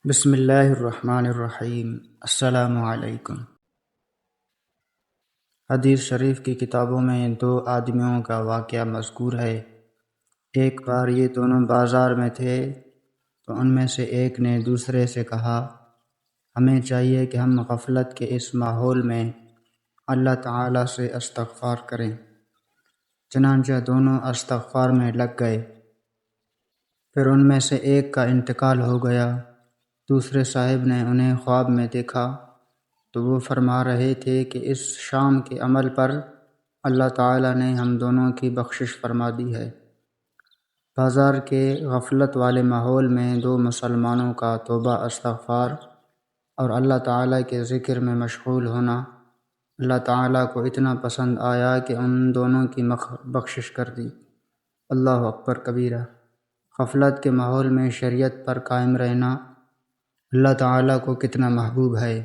بسم اللہ الرحمن الرحیم۔ السلام علیکم۔ حدیث شریف کی کتابوں میں دو آدمیوں کا واقعہ مذکور ہے۔ ایک بار یہ دونوں بازار میں تھے تو ان میں سے ایک نے دوسرے سے کہا، ہمیں چاہیے کہ ہم غفلت کے اس ماحول میں اللہ تعالیٰ سے استغفار کریں۔ چنانچہ دونوں استغفار میں لگ گئے۔ پھر ان میں سے ایک کا انتقال ہو گیا۔ دوسرے صاحب نے انہیں خواب میں دیکھا تو وہ فرما رہے تھے کہ اس شام کے عمل پر اللہ تعالیٰ نے ہم دونوں کی بخشش فرما دی ہے۔ بازار کے غفلت والے ماحول میں دو مسلمانوں کا توبہ استغفار اور اللہ تعالیٰ کے ذکر میں مشغول ہونا اللہ تعالیٰ کو اتنا پسند آیا کہ ان دونوں کی بخشش کر دی۔ اللہ اکبر کبیرہ۔ غفلت کے ماحول میں شریعت پر قائم رہنا اللہ تعالیٰ کو کتنا محبوب ہے۔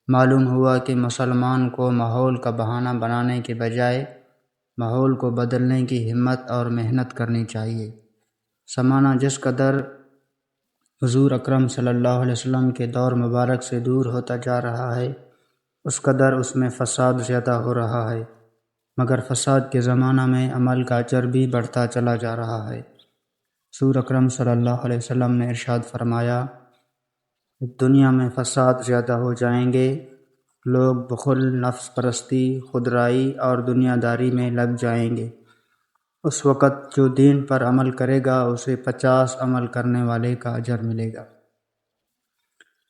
معلوم ہوا کہ مسلمان کو ماحول کا بہانہ بنانے کے بجائے ماحول کو بدلنے کی ہمت اور محنت کرنی چاہیے۔ زمانہ جس قدر حضور اکرم صلی اللہ علیہ وسلم کے دور مبارک سے دور ہوتا جا رہا ہے، اس قدر اس میں فساد زیادہ ہو رہا ہے، مگر فساد کے زمانہ میں عمل کا اجر بھی بڑھتا چلا جا رہا ہے۔ حضور اکرم صلی اللہ علیہ وسلم نے ارشاد فرمایا، دنیا میں فساد زیادہ ہو جائیں گے، لوگ بخل، نفس پرستی، خودرائی اور دنیا داری میں لگ جائیں گے۔ اس وقت جو دین پر عمل کرے گا اسے 50 عمل کرنے والے کا اجر ملے گا۔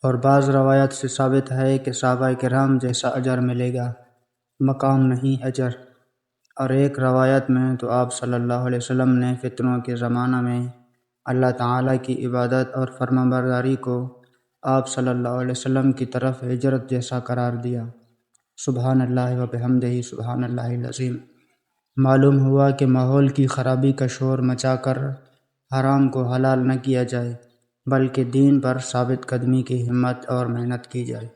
اور بعض روایت سے ثابت ہے کہ صحابہ کرام جیسا اجر ملے گا، مقام نہیں اجر۔ اور ایک روایت میں تو آپ صلی اللہ علیہ وسلم نے فتنوں کے زمانہ میں اللہ تعالیٰ کی عبادت اور فرمانبرداری کو آپ صلی اللہ علیہ وسلم کی طرف ہجرت جیسا قرار دیا۔ سبحان اللہ و بحمدہ، سبحان اللہ العظیم۔ معلوم ہوا کہ ماحول کی خرابی کا شور مچا کر حرام کو حلال نہ کیا جائے، بلکہ دین پر ثابت قدمی کی ہمت اور محنت کی جائے۔